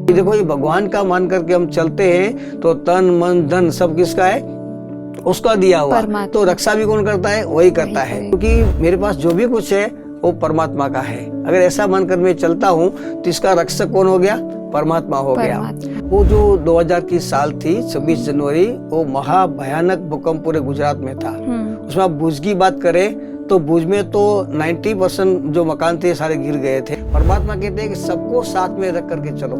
ये देखो, ये भगवान का मान करके हम चलते हैं तो तन मन धन सब किसका है? उसका दिया हुआ। तो रक्षा भी कौन करता है? वही करता है, क्योंकि मेरे पास जो भी कुछ है वो परमात्मा का है। अगर ऐसा मानकर मैं चलता हूँ तो इसका रक्षक कौन हो गया? परमात्मा हो गया। वो जो 2000 की साल थी 26 जनवरी, वो महाभयानक भूकंप पूरे गुजरात में था। उसमें आप भुज की बात करें तो भुज में तो 90% जो मकान थे सारे गिर गए थे। परमात्मा कहते हैं कि सबको साथ में रख करके चलो,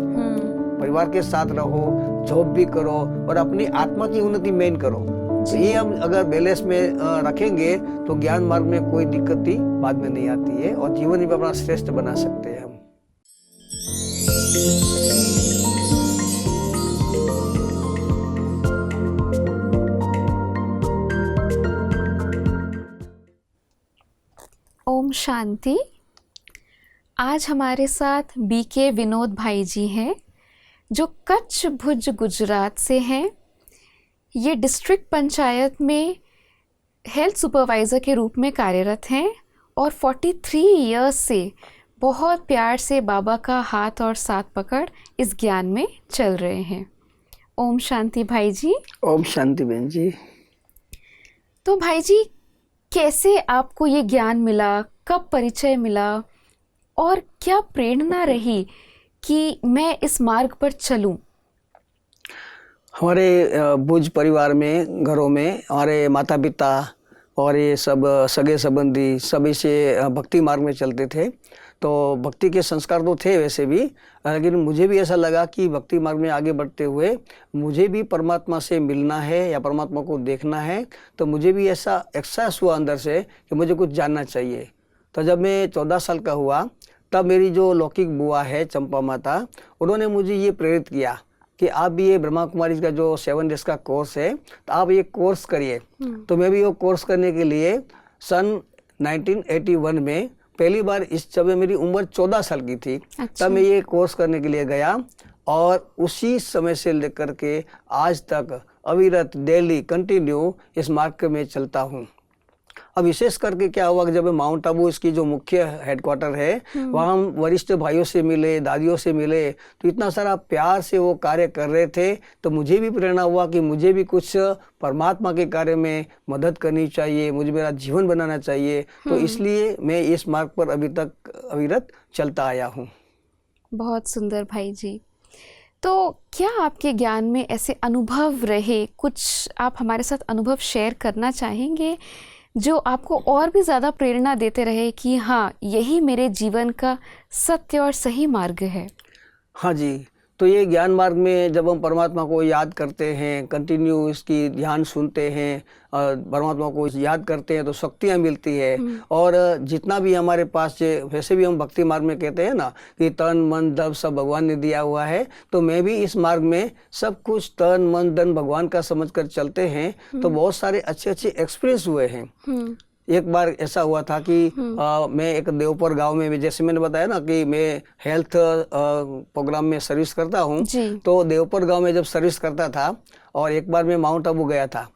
परिवार के साथ रहो, जॉब भी करो और अपनी आत्मा की उन्नति मेन करो। तो ये हम अगर बैलेंस में रखेंगे तो ज्ञान मार्ग में कोई दिक्कत ही बाद में नहीं आती है और जीवन भी अपना श्रेष्ठ बना सकते हैं हम। ओम शांति। आज हमारे साथ बीके विनोद भाई जी हैं, जो कच्छ भुज गुजरात से हैं। ये डिस्ट्रिक्ट पंचायत में हेल्थ सुपरवाइज़र के रूप में कार्यरत हैं और 43 इयर्स से बहुत प्यार से बाबा का हाथ और साथ पकड़ इस ज्ञान में चल रहे हैं। ओम शांति भाई जी। ओम शांति बहन जी। तो भाई जी, कैसे आपको ये ज्ञान मिला, कब परिचय मिला और क्या प्रेरणा रही कि मैं इस मार्ग पर चलूं? हमारे भुज परिवार में, घरों में हमारे माता पिता और ये सब सगे संबंधी सभी से भक्ति मार्ग में चलते थे। तो भक्ति के संस्कार तो थे वैसे भी, लेकिन मुझे भी ऐसा लगा कि भक्ति मार्ग में आगे बढ़ते हुए मुझे भी परमात्मा से मिलना है या परमात्मा को देखना है। तो मुझे भी ऐसा एहसास हुआ अंदर से कि मुझे कुछ जानना चाहिए। तो जब मैं 14 साल का हुआ तब मेरी जो लौकिक बुआ है चंपा माता, उन्होंने मुझे ये प्रेरित किया कि आप भी ये ब्रह्मा कुमारी का जो 7 डेज का कोर्स है तो आप ये कोर्स करिए। तो मैं भी वो कोर्स करने के लिए सन 1981 में पहली बार, इस जब मेरी उम्र 14 साल की थी, तब मैं ये कोर्स करने के लिए गया और उसी समय से लेकर के आज तक अविरत डेली कंटिन्यू इस मार्ग में चलता हूँ। अब विशेष करके क्या हुआ कि जब मैं माउंट आबू, इसकी जो मुख्य हेडक्वार्टर है, वहाँ हम वरिष्ठ भाइयों से मिले, दादियों से मिले, तो इतना सारा प्यार से वो कार्य कर रहे थे। तो मुझे भी प्रेरणा हुआ कि मुझे भी कुछ परमात्मा के कार्य में मदद करनी चाहिए, मुझे मेरा जीवन बनाना चाहिए। तो इसलिए मैं इस मार्ग पर अभी तक अविरत चलता आया हूँ। बहुत सुंदर भाई जी। तो क्या आपके ज्ञान में ऐसे अनुभव रहे, कुछ आप हमारे साथ अनुभव शेयर करना चाहेंगे जो आपको और भी ज़्यादा प्रेरणा देते रहे कि हाँ, यही मेरे जीवन का सत्य और सही मार्ग है? हाँ जी, तो ये ज्ञान मार्ग में जब हम परमात्मा को याद करते हैं, कंटिन्यू इसकी ध्यान सुनते हैं, परमात्मा को याद करते हैं तो शक्तियाँ मिलती है। और जितना भी हमारे पास, वैसे भी हम भक्ति मार्ग में कहते हैं ना कि तन मन धन सब भगवान ने दिया हुआ है। तो मैं भी इस मार्ग में सब कुछ तन मन धन भगवान का समझकर चलते हैं। तो बहुत सारे अच्छे अच्छे एक्सपीरियंस हुए हैं। एक बार ऐसा हुआ था कि मैं एक देवपुर गांव में, जैसे मैंने बताया ना कि मैं हेल्थ प्रोग्राम में सर्विस करता हूँ, तो देवपुर गांव में जब सर्विस करता था और एक बार मैं माउंट आबू गया था,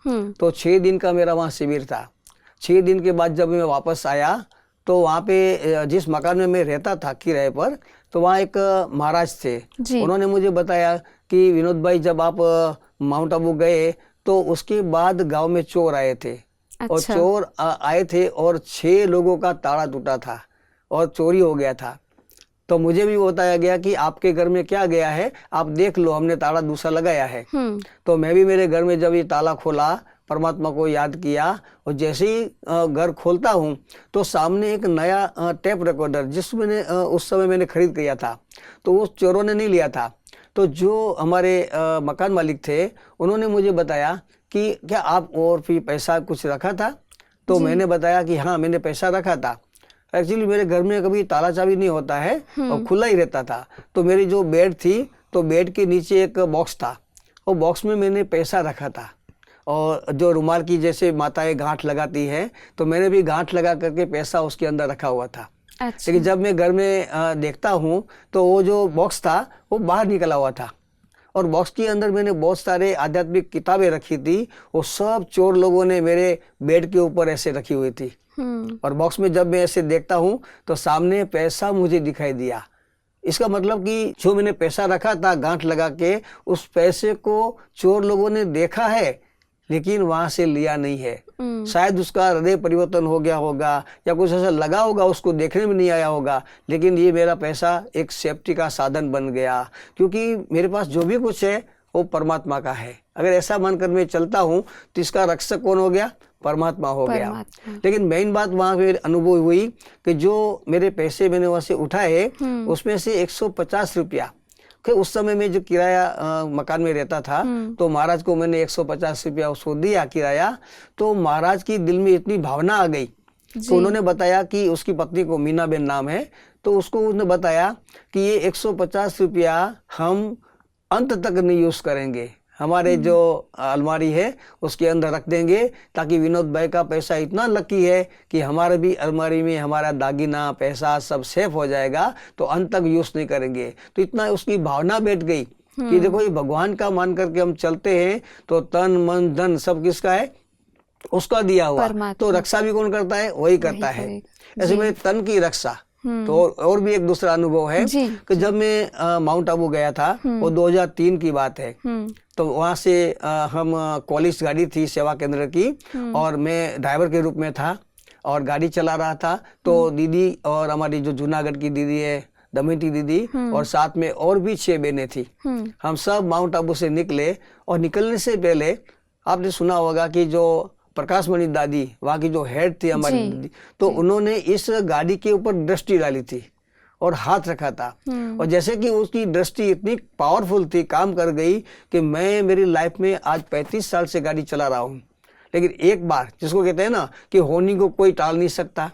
तो 6 दिन का मेरा वहाँ शिविर था। 6 दिन के बाद जब मैं वापस आया तो वहाँ पे जिस मकान में मैं रहता था किराए पर, तो वहाँ एक महाराज थे। उन्होंने मुझे बताया कि विनोद भाई, जब आप माउंट आबू गए तो उसके बाद गाँव में चोर आए थे। और चोर आए थे और 6 लोगों का ताला टूटा था और चोरी हो गया था। तो मुझे भी बताया गया कि आपके घर में क्या गया है, आप देख लो, हमने ताला दूसरा लगाया है। तो मैं भी मेरे घर में जब ये ताला खोला, परमात्मा को याद किया और जैसे ही घर खोलता हूँ तो सामने एक नया टेप रिकॉर्डर, जिसमें उस समय मैंने खरीद किया था, तो वो चोरों ने नहीं लिया था। तो जो हमारे मकान मालिक थे, उन्होंने मुझे बताया कि क्या आप और फिर पैसा कुछ रखा था? तो मैंने बताया कि हाँ, मैंने पैसा रखा था। एक्चुअली मेरे घर में कभी ताला चाबी नहीं होता है और खुला ही रहता था। तो मेरी जो बेड थी, तो बेड के नीचे एक बॉक्स था, वो बॉक्स में मैंने पैसा रखा था। और जो रुमाल की जैसे माताएं गांठ लगाती है, तो मैंने भी गांठ लगा करके पैसा उसके अंदर रखा हुआ था। लेकिन जब मैं घर में देखता हूँ तो वो जो बॉक्स था वो बाहर निकला हुआ था और बॉक्स के अंदर मैंने बहुत सारे आध्यात्मिक किताबें रखी थी। वो सब चोर लोगों ने मेरे बेड के ऊपर ऐसे रखी हुई थी। और बॉक्स में जब मैं ऐसे देखता हूँ तो सामने पैसा मुझे दिखाई दिया। इसका मतलब कि जो मैंने पैसा रखा था गांठ लगा के, उस पैसे को चोर लोगों ने देखा है लेकिन वहां से लिया नहीं है। शायद उसका हृदय परिवर्तन हो गया होगा या कुछ ऐसा लगा होगा, उसको देखने में नहीं आया होगा, लेकिन ये मेरा पैसा एक सेफ्टी का साधन बन गया, क्योंकि मेरे पास जो भी कुछ है वो परमात्मा का है। अगर ऐसा मानकर मैं चलता हूँ तो इसका रक्षक कौन हो गया? परमात्मा हो गया। लेकिन मेन बात वहां पे अनुभव हुई कि जो मेरे पैसे मैंने वहां से उठाए उसमें से 150 रुपया, कि उस समय में जो किराया मकान में रहता था, तो महाराज को मैंने 150 रुपया उसको दिया किराया। तो महाराज की दिल में इतनी भावना आ गई तो उन्होंने बताया कि उसकी पत्नी को मीना बेन नाम है, तो उसको उसने बताया कि ये 150 रुपया हम अंत तक नहीं यूज करेंगे, हमारे जो अलमारी है उसके अंदर रख देंगे, ताकि विनोद भाई का पैसा इतना लकी है कि हमारे भी अलमारी में हमारा दागिना पैसा सब सेफ हो जाएगा, तो अंत तक यूज नहीं करेंगे। तो इतना उसकी भावना बैठ गई कि देखो ये भगवान का मान करके हम चलते हैं तो तन मन धन सब किसका है? उसका दिया हुआ। तो रक्षा भी कौन करता है? वही करता है। ऐसे में तन की रक्षा। तो और भी एक दूसरा अनुभव है कि जब मैं माउंट आबू गया था, वो 2003 की बात है, तो वहां से हम कॉलेज गाड़ी थी सेवा केंद्र की, और मैं ड्राइवर के रूप में था और गाड़ी चला रहा था। तो दीदी और हमारी जो जूनागढ़ की दीदी है दमयंती दीदी, और साथ में और भी 6 बहनें थी, हम सब माउंट आबू से निकले। और निकलने से पहले आपने सुना होगा कि जो प्रकाश मणि दादी, वहाँ की जो हेड थी हमारी दीदी, तो उन्होंने इस गाड़ी के ऊपर दृष्टि डाली थी और हाथ रखा था, और जैसे कि उसकी दृष्टि इतनी पावरफुल थी, काम कर गई कि मैं मेरी लाइफ में आज 35 साल से गाड़ी चला रहा हूँ, लेकिन एक बार जिसको कहते हैं ना कि होनी को कोई टाल नहीं सकता,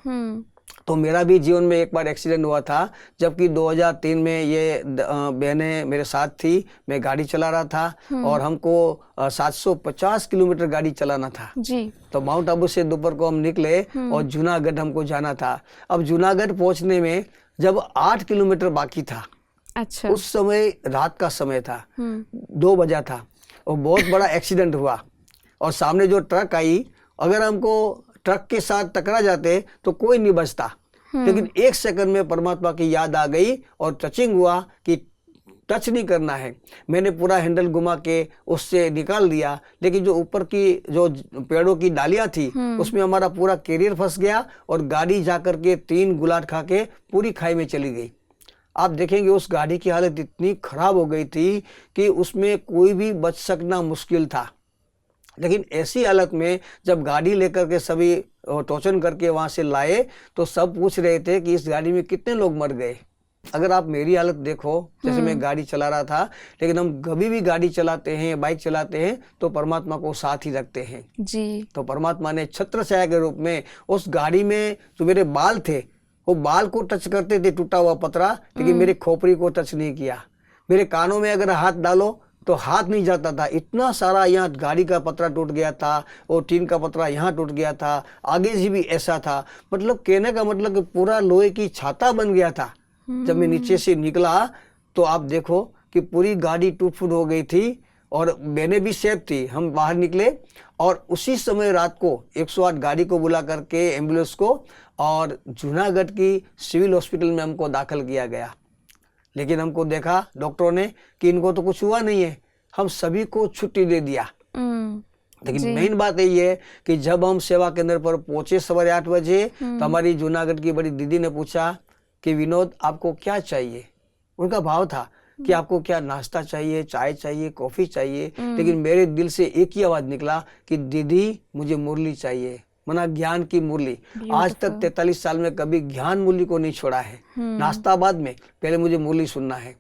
तो मेरा भी जीवन में एक बार एक्सीडेंट हुआ था, जबकि 2003 में ये बहनें मेरे साथ थी, मैं गाड़ी चला रहा था और हमको 750 किलोमीटर गाड़ी चलाना था जी। तो माउंट आबू से दोपहर को हम निकले और जूनागढ़ हमको जाना था। अब जूनागढ़ पहुंचने में जब 8 किलोमीटर बाकी था, अच्छा, उस समय रात का समय था, 2 बजा था, और बहुत बड़ा एक्सीडेंट हुआ। और सामने जो ट्रक आई, अगर हमको ट्रक के साथ टकरा जाते तो कोई नहीं बचता, लेकिन 1 सेकंड में परमात्मा की याद आ गई और टचिंग हुआ कि टच नहीं करना है। मैंने पूरा हैंडल घुमा के उससे निकाल दिया, लेकिन जो ऊपर की जो पेड़ों की डालियां थी उसमें हमारा पूरा कैरियर फंस गया और गाड़ी जाकर के 3 गुलाट खा के पूरी खाई में चली गई। आप देखेंगे उस गाड़ी की हालत इतनी खराब हो गई थी कि उसमें कोई भी बच सकना मुश्किल था। लेकिन ऐसी हालत में जब गाड़ी लेकर के सभी टोचन करके वहां से लाए, तो सब पूछ रहे थे कि इस गाड़ी में कितने लोग मर गए। अगर आप मेरी हालत देखो, जैसे मैं गाड़ी चला रहा था, लेकिन हम कभी भी गाड़ी चलाते हैं, बाइक चलाते हैं, तो परमात्मा को साथ ही रखते हैं जी। तो परमात्मा ने छत्र छाया के रूप में उस गाड़ी में जो मेरे बाल थे, वो बाल को टच करते थे, टूटा हुआ पतरा, लेकिन मेरे खोपड़ी को टच नहीं किया। मेरे कानों में अगर हाथ डालो तो हाथ नहीं जाता था, इतना सारा यहाँ गाड़ी का पतरा टूट गया था और टीन का पतरा यहाँ टूट गया था, आगे से भी ऐसा था। मतलब कहने का मतलब कि पूरा लोहे की छाता बन गया था। जब मैं नीचे से निकला तो आप देखो कि पूरी गाड़ी टूट फूट हो गई थी, और मैंने भी सेफ थी। हम बाहर निकले और उसी समय रात को 108 गाड़ी को बुला करके एम्बुलेंस को, और जूनागढ़ की सिविल हॉस्पिटल में हमको दाखिल किया गया। लेकिन हमको देखा डॉक्टरों ने कि इनको तो कुछ हुआ नहीं है, हम सभी को छुट्टी दे दिया। लेकिन मेन बात यही है कि जब हम सेवा केंद्र पर पहुंचे 8:15 बजे, तो हमारी जूनागढ़ की बड़ी दीदी ने पूछा कि विनोद आपको क्या चाहिए। उनका भाव था कि आपको क्या नाश्ता चाहिए, चाय चाहिए, कॉफी चाहिए, लेकिन मेरे दिल से एक ही आवाज निकला कि दीदी मुझे मुरली चाहिए, मना ज्ञान की मुरली। आज तक 43 साल में कभी ज्ञान मुरली को नहीं छोड़ा है, नाश्ता बाद में, पहले मुझे मुरली सुनना है।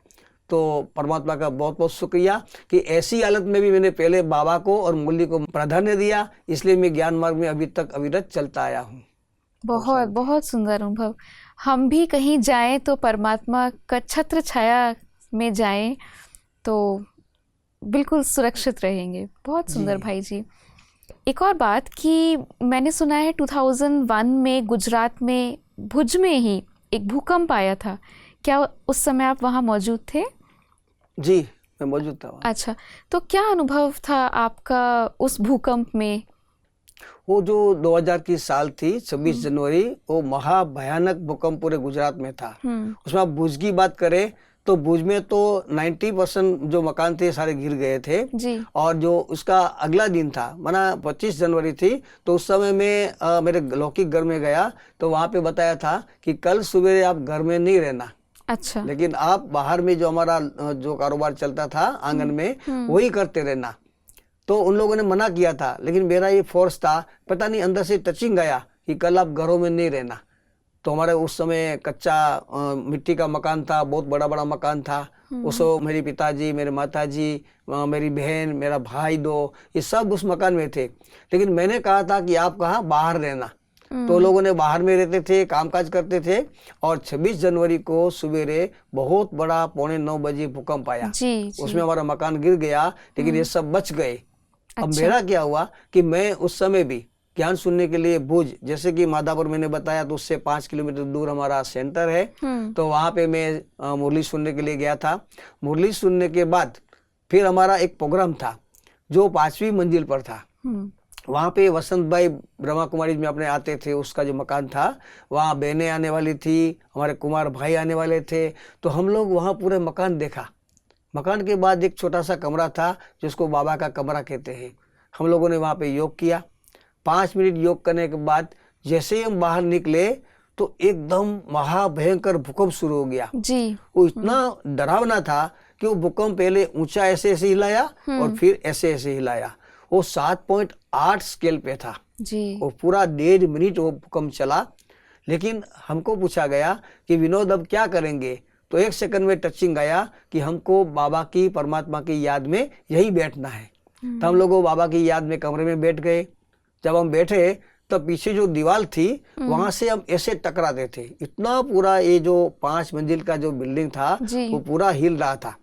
तो परमात्मा का बहुत बहुत शुक्रिया कि ऐसी हालत में भी मैंने पहले बाबा को और मुरली को प्राधान्य दिया, इसलिए मैं ज्ञान मार्ग में अभी तक अविरत चलता आया हूँ। बहुत बहुत सुंदर अनुभव। हम भी कहीं जाएं तो परमात्मा का छत्र छाया में जाएं तो बिल्कुल सुरक्षित रहेंगे। बहुत सुंदर भाई जी। एक और बात कि मैंने सुना है 2001 में गुजरात में भुज में ही एक भूकंप आया था, क्या उस समय आप वहाँ मौजूद थे? जी मैं मौजूद था। अच्छा, तो क्या अनुभव था आपका उस भूकंप में? वो जो 2000 की साल थी 26 जनवरी, वो महाभयानक भूकंप पूरे गुजरात में था। उसमें आप भुज की बात करें तो भुज में तो 90% जो मकान थे सारे गिर गए थे जी। और जो उसका अगला दिन था माना 25 जनवरी थी, तो उस समय मैं मेरे लौकिक घर में गया तो वहाँ पे बताया था कि कल सुबह आप घर में नहीं रहना, अच्छा। लेकिन आप बाहर में जो हमारा जो कारोबार चलता था आंगन में वही करते रहना। तो उन लोगों ने मना किया था, लेकिन मेरा ये फोर्स था, पता नहीं अंदर से टचिंग आया कि कल आप घरों में नहीं रहना। तो हमारे उस समय कच्चा मिट्टी का मकान था, बहुत बड़ा बड़ा मकान था। उसको मेरे पिताजी, मेरे माताजी, मेरी बहन, मेरा भाई दो, ये सब उस मकान में थे। लेकिन मैंने कहा था कि आप कहाँ बाहर रहना, तो लोगों ने बाहर में रहते थे, कामकाज करते थे। और 26 जनवरी को सवेरे बहुत बड़ा 8:45 बजे भूकंप आया। जी। उसमें हमारा मकान गिर गया, लेकिन ये सब बच गए। अब अच्छा। मेरा क्या हुआ कि मैं उस समय भी ज्ञान सुनने के लिए भुज, जैसे कि माधापुर मैंने बताया, तो उससे 5 किलोमीटर दूर हमारा सेंटर है। तो वहाँ पे मैं मुरली सुनने के लिए गया था। मुरली सुनने के बाद फिर हमारा एक प्रोग्राम था जो 5वीं मंजिल पर था। वहाँ पे वसंत भाई ब्रह्मा कुमारी में अपने आते थे, उसका जो मकान था वहाँ बहनें आने वाली थी, हमारे कुमार भाई आने वाले थे। तो हम लोग वहाँ पूरे मकान देखा। मकान के बाद एक छोटा सा कमरा था जिसको बाबा का कमरा कहते हैं। हम लोगों ने वहाँ पे योग किया। 5 मिनट योग करने के बाद जैसे ही हम बाहर निकले तो एकदम महाभयंकर भूकंप शुरू हो गया जी। वो इतना डरावना था कि वो भूकंप पहले ऊंचा ऐसे ऐसे हिलाया और फिर ऐसे ऐसे हिलाया। वो 7.8 स्केल पे था जी। वो पूरा 1.5 मिनट वो भूकंप चला। लेकिन हमको पूछा गया कि विनोद अब क्या करेंगे, तो 1 सेकंड में टचिंग आया कि हमको बाबा की, परमात्मा की याद में यही बैठना है। तो हम लोग बाबा की याद में कमरे में बैठ गए। जब हम बैठे तब पीछे जो दीवार थी वहां से हम ऐसे टकराते थे, इतना पूरा ये जो 5 मंजिल का जो बिल्डिंग था वो पूरा हिल रहा था।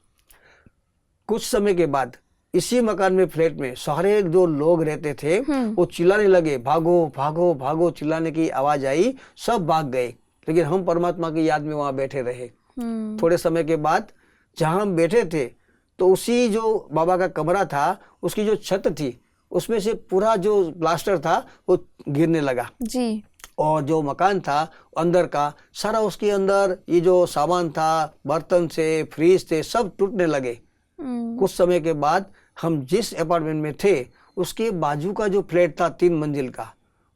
कुछ समय के बाद इसी मकान में, फ्लैट में सारे जो लोग रहते थे वो चिल्लाने लगे, भागो भागो भागो, चिल्लाने की आवाज आई, सब भाग गए। लेकिन हम परमात्मा की याद में वहां बैठे रहे। थोड़े समय के बाद जहां हम बैठे थे तो उसी जो बाबा का कमरा था उसकी जो छत थी उसमें से पूरा जो प्लास्टर था वो गिरने लगा जी। और जो मकान था अंदर का सारा, उसके अंदर ये जो सामान था, बर्तन से, फ्रिज थे, सब टूटने लगे। कुछ समय के बाद हम जिस अपार्टमेंट में थे उसके बाजू का जो फ्लैट था 3 मंजिल का,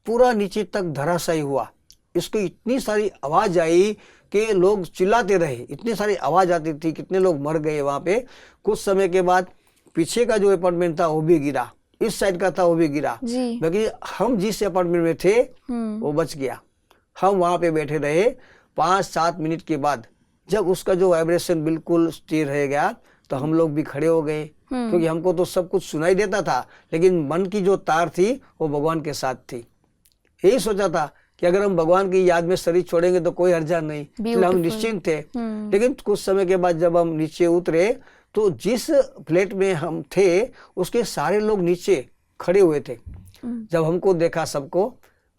पूरा नीचे तक धराशायी हुआ। इसको इतनी सारी आवाज आई कि लोग चिल्लाते रहे, इतनी सारी आवाज आती थी, कितने लोग मर गए वहां पे। कुछ समय के बाद पीछे का जो अपार्टमेंट था वो भी गिरा, इस साइड का था वो भी गिरा, बाकी हम जिस अपार्टमेंट में थे वो बच गया। हम वहां पे बैठे रहे। 5-7 मिनट के बाद जब उसका जो वाइब्रेशन बिल्कुल स्थिर रह गया तो हम लोग भी खड़े हो गए, क्योंकि हमको तो सब कुछ सुनाई देता था, लेकिन मन की जो तार थी वो भगवान के साथ थी। यही सोचा था कि अगर हम भगवान की याद में शरीर छोड़ेंगे तो कोई हर्जा नहीं, इसलिए हम निश्चिंत थे। लेकिन कुछ समय के बाद जब हम नीचे उतरे तो जिस फ्लैट में हम थे उसके सारे लोग नीचे खड़े हुए थे। जब हमको देखा सबको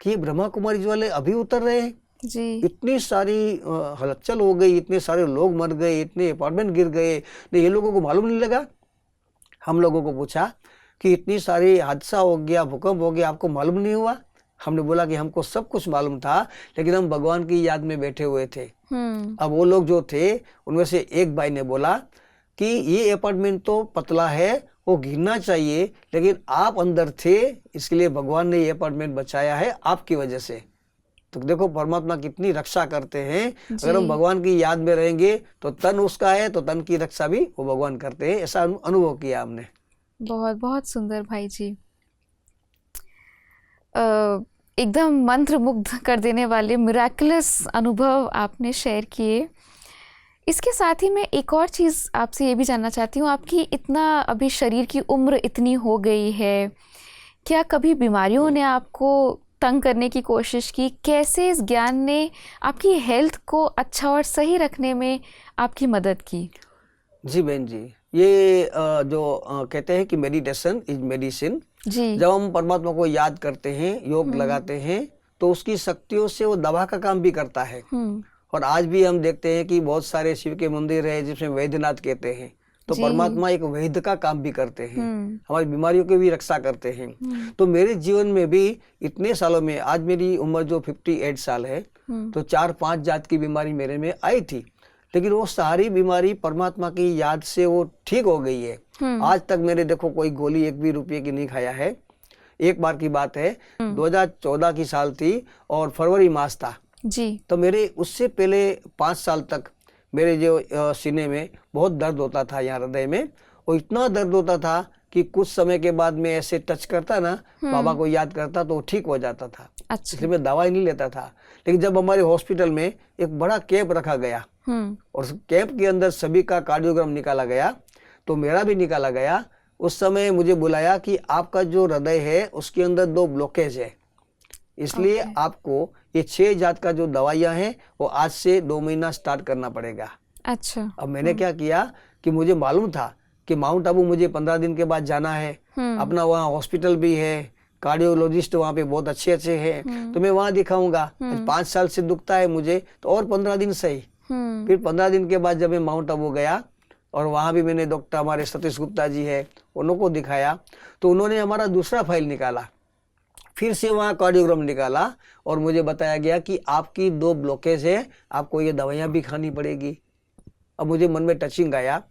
कि ब्रह्मा कुमारी वाले अभी उतर रहे हैं जी। इतनी सारी हलचल हो गई, इतने सारे लोग मर गए, इतने अपार्टमेंट गिर गए, नहीं ये लोगों को मालूम नहीं लगा। हम लोगों को पूछा कि इतनी सारी हादसा हो गया, भूकंप हो गया, आपको मालूम नहीं हुआ? हमने बोला कि हमको सब कुछ मालूम था, लेकिन हम भगवान की याद में बैठे हुए थे। अब वो लोग जो थे उनमें से एक भाई ने बोला कि ये अपार्टमेंट तो पतला है, वो गिरना चाहिए, लेकिन आप अंदर थे, इसलिए भगवान ने ये अपार्टमेंट बचाया है आपकी वजह से। तो देखो परमात्मा कितनी रक्षा करते हैं। अगर हम भगवान की याद में रहेंगे तो तन उसका है, तो तन की रक्षा भी वो भगवान करते हैं। ऐसा अनुभव किया हमने। बहुत बहुत सुंदर भाई जी। एकदम मंत्र मुग्ध कर देने वाले मिराकुलस अनुभव आपने शेयर किए। इसके साथ ही मैं एक और चीज़ आपसे ये भी जानना चाहती हूँ, आपकी इतना अभी शरीर की उम्र इतनी हो गई है, क्या कभी बीमारियों ने आपको तंग करने की कोशिश की? कैसे इस ज्ञान ने आपकी हेल्थ को अच्छा और सही रखने में आपकी मदद की? जी बहन जी, ये जो कहते हैं कि मेडिटेशन इज मेडिसिन। जी। जब हम परमात्मा को याद करते हैं, योग लगाते हैं, तो उसकी शक्तियों से वो दवा का काम भी करता है। और आज भी हम देखते हैं कि बहुत सारे शिव के मंदिर है जिसमें वैद्यनाथ कहते हैं, तो जी। परमात्मा एक वैद्य का काम भी करते हैं, हमारी बीमारियों की भी रक्षा करते हैं। तो मेरे जीवन में भी इतने सालों में, आज मेरी उम्र जो 58 साल है, तो 4-5 जात की बीमारी मेरे में आई थी, लेकिन वो सारी बीमारी परमात्मा की याद से वो ठीक हो गई है। आज तक मेरे देखो कोई गोली 1 भी रुपये की नहीं खाया है। एक बार की बात है, 2014 की साल थी और फरवरी मास था जी। तो मेरे उससे पहले 5 साल तक मेरे जो सीने में बहुत दर्द होता था, यहाँ हृदय में, और इतना दर्द होता था कि कुछ समय के बाद मैं ऐसे टच करता ना, बाबा को याद करता तो ठीक हो जाता था। अच्छा। इसलिए मैं दवाई नहीं लेता था। लेकिन जब हमारे हॉस्पिटल में एक बड़ा कैंप रखा गया और उस कैंप के अंदर सभी का कार्डियोग्राम निकाला गया, तो मेरा भी निकाला गया। उस समय मुझे बुलाया कि आपका जो हृदय है उसके अंदर 2 ब्लॉकेज है, इसलिए आपको ये 6 जात का जो दवाइयाँ हैं वो आज से 2 महीना स्टार्ट करना पड़ेगा। अच्छा। अब मैंने क्या किया कि मुझे मालूम था कि माउंट आबू मुझे 15 दिन के बाद जाना है, अपना वहाँ हॉस्पिटल भी है, कार्डियोलॉजिस्ट वहाँ पे बहुत अच्छे हैं, तो मैं वहाँ दिखाऊंगा। 5 साल से दुखता है मुझे, तो और 15 दिन सही। फिर 15 दिन के बाद जब मैं माउंट आबू गया और वहाँ भी मैंने डॉक्टर हमारे सतीश गुप्ता जी है उनको दिखाया, तो उन्होंने हमारा दूसरा फाइल निकाला, फिर से वहाँ कार्डियोग्राम निकाला और मुझे बताया गया कि आपकी 2 ब्लॉकेज है, आपको ये दवाइयाँ भी खानी पड़ेगी। अब मुझे मन में टचिंग आया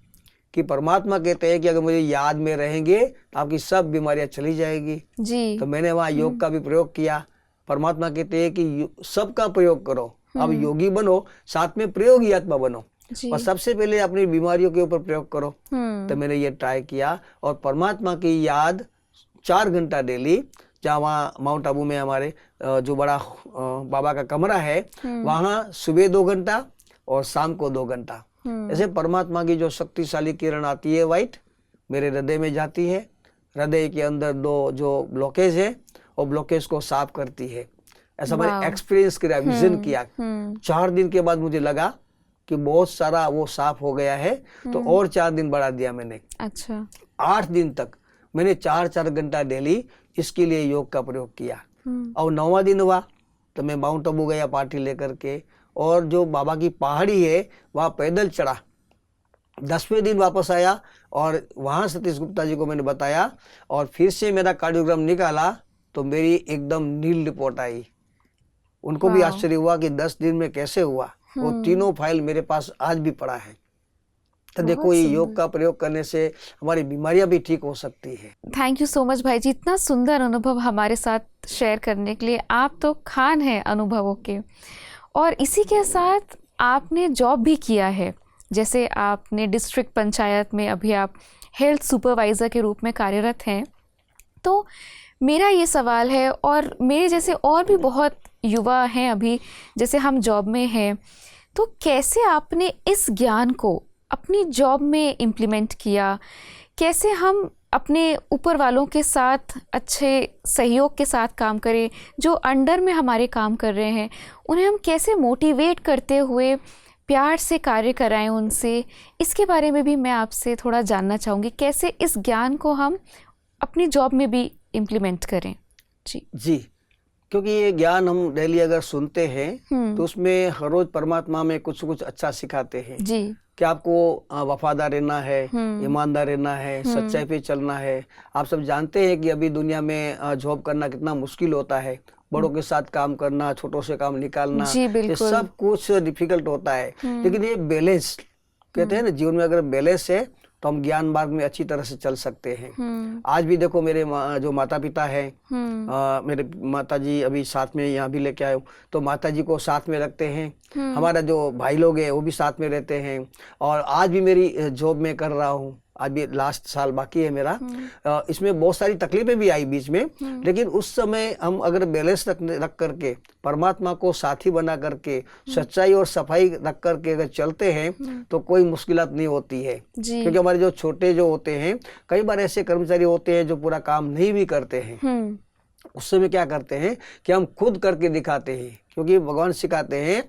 कि परमात्मा कहते हैं कि अगर मुझे याद में रहेंगे तो आपकी सब बीमारियां चली जाएगी जी। तो मैंने वहाँ योग का भी प्रयोग किया। परमात्मा कहते हैं कि सबका प्रयोग करो, अब योगी बनो, साथ में प्रयोगी आत्मा बनो, और सबसे पहले अपनी बीमारियों के ऊपर प्रयोग करो। तो मैंने ये ट्राई किया और परमात्मा की याद 4 घंटा डेली, जहाँ वहाँ माउंट आबू में हमारे जो बड़ा बाबा का कमरा है, वहाँ सुबह 2 घंटा और शाम को 2 घंटा, ऐसे परमात्मा की जो शक्तिशाली किरण आती है वाइट, मेरे हृदय में जाती है। हृदय के अंदर 2 जो ब्लॉकेज है वो ब्लॉकेज को साफ करती है। ऐसा मैंने एक्सपीरियंस किया, विजन किया। 4 दिन के बाद मुझे लगा कि बहुत सारा वो साफ हो गया है, तो और 4 दिन बढ़ा दिया मैंने। अच्छा। 8 दिन तक मैंने 4-4 घंटा डेली इसके लिए योग का प्रयोग किया। और 9वां दिन हुआ तो मैं माउंट आबू गया पार्टी लेकर के, और जो बाबा की पहाड़ी है वहाँ पैदल चढ़ा। 10वें दिन वापस आया और वहाँ सतीश गुप्ता जी को मैंने बताया और फिर से मेरा कार्डियोग्राम निकाला तो मेरी एकदम नील रिपोर्ट आई। उनको भी आश्चर्य हुआ कि 10 दिन में कैसे हुआ। वो तीनों फाइल मेरे पास आज भी पड़ा है। तो देखो ये योग का प्रयोग करने से हमारी बीमारियां भी ठीक हो सकती है। थैंक यू सो मच भाई जी, इतना सुंदर अनुभव हमारे साथ शेयर करने के लिए। आप तो खान हैं अनुभवों के, और इसी के साथ आपने जॉब भी किया है। जैसे आपने डिस्ट्रिक्ट पंचायत में अभी आप हेल्थ सुपरवाइज़र के रूप में कार्यरत हैं। तो मेरा ये सवाल है, और मेरे जैसे और भी बहुत युवा हैं अभी, जैसे हम जॉब में हैं, तो कैसे आपने इस ज्ञान को अपनी जॉब में इम्प्लीमेंट किया? कैसे हम अपने ऊपर वालों के साथ अच्छे सहयोग के साथ काम करें, जो अंडर में हमारे काम कर रहे हैं, उन्हें हम कैसे मोटिवेट करते हुए प्यार से कार्य कराएं उनसे? इसके बारे में भी मैं आपसे थोड़ा जानना चाहूँगी, कैसे इस ज्ञान को हम अपनी जॉब में भी इम्प्लीमेंट करें। जी, क्योंकि ये ज्ञान हम डेली अगर सुनते हैं तो उसमें हर रोज परमात्मा में कुछ कुछ अच्छा सिखाते हैं जी। कि आपको वफादार रहना है, ईमानदार रहना है, सच्चाई पे चलना है। आप सब जानते हैं कि अभी दुनिया में जॉब करना कितना मुश्किल होता है, बड़ों के साथ काम करना, छोटों से काम निकालना, ये सब कुछ डिफिकल्ट होता है। लेकिन ये बैलेंस कहते हैं ना, जीवन में अगर बैलेंस है तो हम ज्ञान मार्ग में अच्छी तरह से चल सकते हैं। आज भी देखो मेरे जो माता पिता हैं, मेरे माता जी अभी साथ में यहाँ भी लेके आए हूँ, तो माता जी को साथ में रखते हैं। हमारा जो भाई लोग हैं वो भी साथ में रहते हैं। और आज भी मेरी जॉब में कर रहा हूँ, आज भी लास्ट साल बाकी है मेरा। इसमें बहुत सारी तकलीफें भी आई बीच में, लेकिन उस समय हम अगर बैलेंस रख करके, परमात्मा को साथी बना करके, सच्चाई और सफाई रख करके अगर चलते हैं तो कोई मुश्किलात नहीं होती है। क्योंकि हमारे जो छोटे जो होते हैं, कई बार ऐसे कर्मचारी होते हैं जो पूरा काम नहीं भी करते हैं। उस समय क्या करते हैं कि हम खुद करके दिखाते हैं, क्योंकि भगवान सिखाते हैं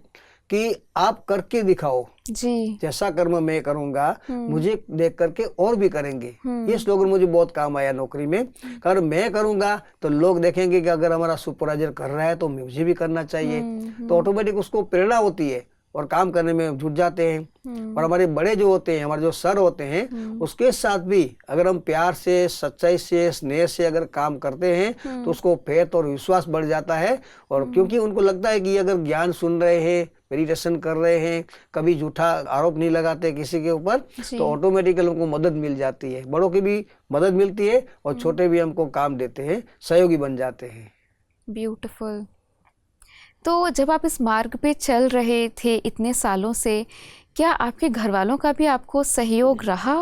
कि आप करके दिखाओ जी। जैसा कर्म मैं करूंगा मुझे देख करके और भी करेंगे। ये स्लोगन मुझे बहुत काम आया नौकरी में। अगर मैं करूंगा तो लोग देखेंगे कि अगर हमारा सुपरवाइजर कर रहा है तो मुझे भी करना चाहिए, तो ऑटोमेटिक उसको प्रेरणा होती है और काम करने में जुट जाते हैं। और हमारे बड़े जो होते हैं, हमारे जो सर होते हैं, उसके साथ भी अगर हम प्यार से, सच्चाई से, स्नेह से अगर काम करते हैं तो उसको फेथ और विश्वास बढ़ जाता है। और क्योंकि उनको लगता है कि अगर ज्ञान सुन रहे हैं, मेडिटेशन कर रहे हैं, कभी झूठा आरोप नहीं लगाते किसी के ऊपर, तो ऑटोमेटिकली उनको मदद मिल जाती है। बड़ों की भी मदद मिलती है और छोटे भी हमको काम देते हैं, सहयोगी बन जाते हैं। ब्यूटीफुल। तो जब आप इस मार्ग पे चल रहे थे इतने सालों से, क्या आपके घर वालों का भी आपको सहयोग रहा,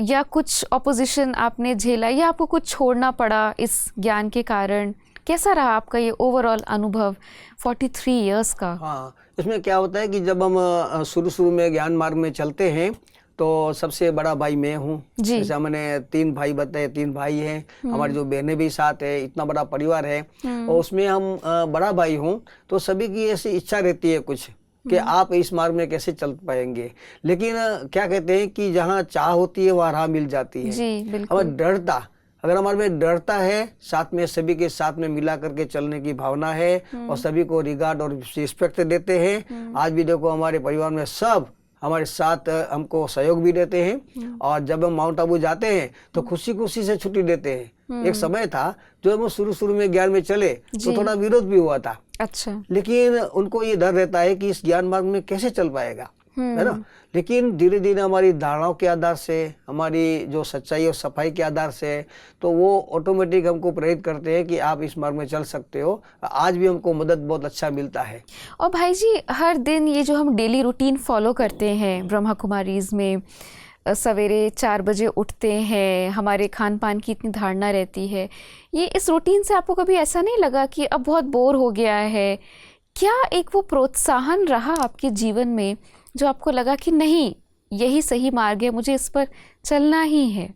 या कुछ ऑपोजिशन आपने झेला, या आपको कुछ छोड़ना पड़ा इस ज्ञान के कारण? कैसा रहा आपका ये ओवरऑल अनुभव 43 इयर्स का? हाँ, इसमें क्या होता है कि जब हम शुरू में ज्ञान मार्ग में चलते हैं तो सबसे बड़ा भाई मैं हूँ। जैसे मैंने 3 भाई बताए, 3 भाई हैं, हमारी जो बहनें भी साथ है, इतना बड़ा परिवार है। और उसमें हम बड़ा भाई हूँ, तो सभी की ऐसी इच्छा रहती है कुछ कि आप इस मार्ग में कैसे चल पाएंगे। लेकिन क्या कहते हैं कि जहाँ चाह होती है वहाँ राह मिल जाती है। जी, बिल्कुल। और डरता, अगर हमारे में डरता है, साथ में सभी के साथ में मिला करके चलने की भावना है और सभी को रिगार्ड और रिस्पेक्ट देते हैं। आज भी देखो हमारे परिवार में सब हमारे साथ हमको सहयोग भी देते हैं। और जब हम माउंट आबू जाते हैं तो खुशी खुशी से छुट्टी देते हैं। एक समय था जो हम शुरू में ज्ञान में चले तो थोड़ा विरोध भी हुआ था। अच्छा। लेकिन उनको ये डर रहता है कि इस ज्ञान मार्ग में कैसे चल पाएगा, है ना। लेकिन धीरे धीरे हमारी धारणाओं के आधार से, हमारी जो सच्चाई और सफाई के आधार से, तो वो ऑटोमेटिक हमको प्रेरित करते हैं कि आप इस मार्ग में चल सकते हो। आज भी हमको मदद बहुत अच्छा मिलता है। और भाई जी, हर दिन ये जो हम डेली रूटीन फॉलो करते हैं ब्रह्मा कुमारीज में, सवेरे 4 बजे उठते हैं, हमारे खान पान की इतनी धारणा रहती है, ये इस रूटीन से आपको कभी ऐसा नहीं लगा कि अब बहुत बोर हो गया है? क्या एक वो प्रोत्साहन रहा आपके जीवन में जो आपको लगा कि नहीं, यही सही मार्ग है, मुझे इस पर चलना ही है?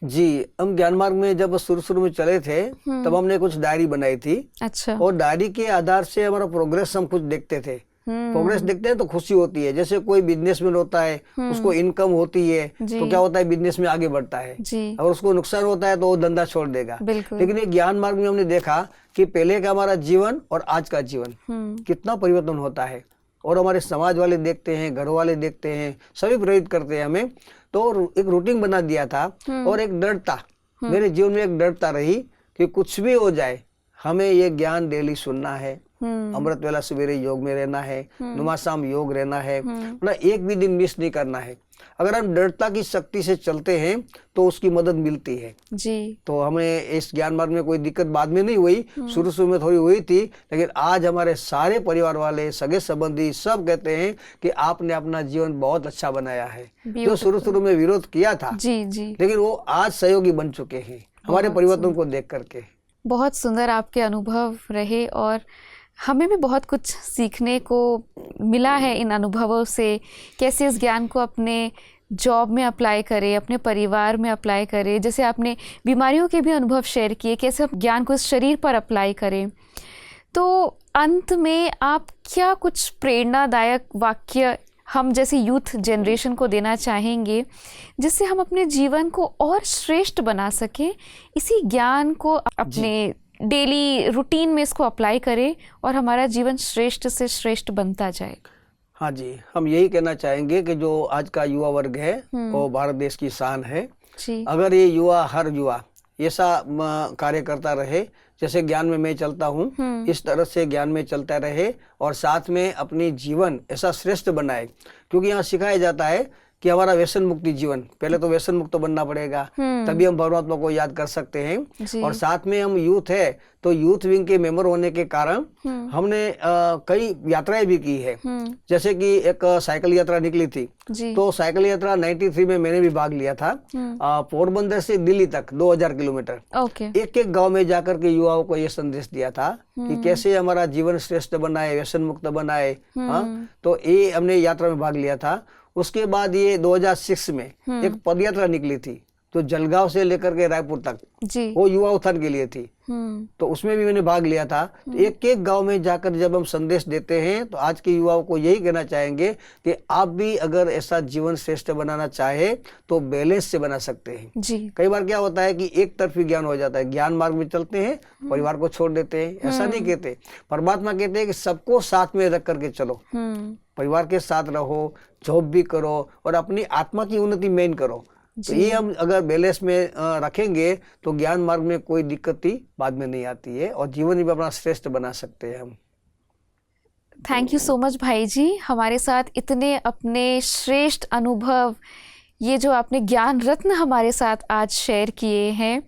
जी, हम ज्ञान मार्ग में जब शुरू में चले थे तब हमने कुछ डायरी बनाई थी। अच्छा। और डायरी के आधार से हमारा प्रोग्रेस हम कुछ देखते थे। प्रोग्रेस देखते हैं तो खुशी होती है। जैसे कोई बिजनेसमैन होता है, उसको इनकम होती है तो क्या होता है, बिजनेस में आगे बढ़ता है। अगर उसको नुकसान होता है तो वो धंधा छोड़ देगा। लेकिन ये ज्ञान मार्ग में हमने देखा कि पहले का हमारा जीवन और आज का जीवन कितना परिवर्तन होता है। और हमारे समाज वाले देखते हैं, घर वाले देखते हैं, सभी प्रेरित करते हैं हमें। तो एक रूटीन बना दिया था और एक दृढ़ता, मेरे जीवन में एक दृढ़ता रही कि कुछ भी हो जाए हमें ये ज्ञान डेली सुनना है। अमृत वेला सवेरे योग में रहना है, नुमा शाम योग रहना है, मतलब एक भी दिन मिस नहीं करना है। अगर हम दृढ़ता की शक्ति से चलते हैं तो उसकी मदद मिलती है जी। तो हमें इस ज्ञान मार्ग में कोई दिक्कत बाद में नहीं हुई, शुरू में थोड़ी हुई थी। लेकिन आज हमारे सारे परिवार वाले, सगे संबंधी सब कहते हैं कि आपने अपना जीवन बहुत अच्छा बनाया है। जो शुरू में विरोध किया था जी, लेकिन वो आज सहयोगी बन चुके हैं हमारे परिवर्तन को देख करके। बहुत सुंदर आपके अनुभव रहे और हमें भी बहुत कुछ सीखने को मिला है इन अनुभवों से। कैसे इस ज्ञान को अपने जॉब में अप्लाई करें, अपने परिवार में अप्लाई करें। जैसे आपने बीमारियों के भी अनुभव शेयर किए, कैसे आप ज्ञान को इस शरीर पर अप्लाई करें। तो अंत में आप क्या कुछ प्रेरणादायक वाक्य हम जैसे यूथ जनरेशन को देना चाहेंगे जिससे हम अपने जीवन को और श्रेष्ठ बना सकें, इसी ज्ञान को अपने डेली रूटीन में इसको अप्लाई करें और हमारा जीवन श्रेष्ठ से श्रेष्ठ बनता जाए? हाँ जी, हम यही कहना चाहेंगे कि जो आज का युवा वर्ग है वो भारत देश की शान है जी। अगर ये युवा, हर युवा ऐसा कार्य करता रहे जैसे ज्ञान में मैं चलता हूँ, इस तरह से ज्ञान में चलता रहे और साथ में अपनी जीवन ऐसा श्रेष्ठ बनाए। क्योंकि यहाँ सिखाया जाता है कि हमारा व्यसन मुक्ति जीवन, पहले तो व्यसन मुक्त बनना पड़ेगा, तभी हम परमात्मा को याद कर सकते हैं। और साथ में हम यूथ है तो यूथ विंग के मेंबर होने के कारण हमने कई यात्राएं भी की है। जैसे कि एक साइकिल यात्रा निकली थी तो साइकिल यात्रा 93 में मैंने भी भाग लिया था। पोरबंदर से दिल्ली तक 2000 किलोमीटर एक गांव में जाकर के युवाओं को ये संदेश दिया था कि कैसे हमारा जीवन श्रेष्ठ बनाए, व्यसन मुक्त बनाए। तो ये हमने यात्रा में भाग लिया था। उसके बाद ये 2006 में एक पदयात्रा निकली थी जो जलगांव से लेकर के रायपुर तक, जी। वो युवा उत्थान के लिए थी। तो उसमें भी मैंने भाग लिया था। तो एक एक गांव में जाकर जब हम संदेश देते हैं तो आज के युवाओं को यही कहना चाहेंगे कि आप भी अगर ऐसा जीवन श्रेष्ठ बनाना चाहे तो बैलेंस से बना सकते हैं जी। कई बार क्या होता है कि एक तरफी ज्ञान हो जाता है, ज्ञान मार्ग में चलते हैं, परिवार को छोड़ देते हैं। ऐसा नहीं कहते, परमात्मा कहते हैं कि सबको साथ में रख करके चलो, परिवार के साथ रहो, जॉब भी करो और अपनी आत्मा की उन्नति मेन करो। तो ये हम अगर बैलेंस में रखेंगे तो ज्ञान मार्ग में कोई दिक्कत ही बाद में नहीं आती है और जीवन भी अपना श्रेष्ठ बना सकते हैं हम। थैंक यू सो मच भाई जी, हमारे साथ इतने अपने श्रेष्ठ अनुभव, ये जो आपने ज्ञान रत्न हमारे साथ आज शेयर किए हैं,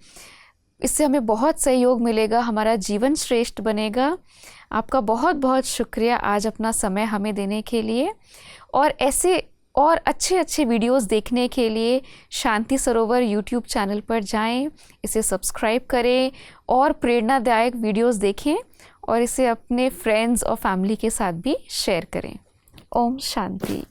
इससे हमें बहुत सहयोग मिलेगा, हमारा जीवन श्रेष्ठ बनेगा। आपका बहुत बहुत शुक्रिया आज अपना समय हमें देने के लिए। और ऐसे और अच्छे अच्छे वीडियोस देखने के लिए शांति सरोवर यूट्यूब चैनल पर जाएं, इसे सब्सक्राइब करें और प्रेरणादायक वीडियोस देखें और इसे अपने फ्रेंड्स और फैमिली के साथ भी शेयर करें। ओम शांति।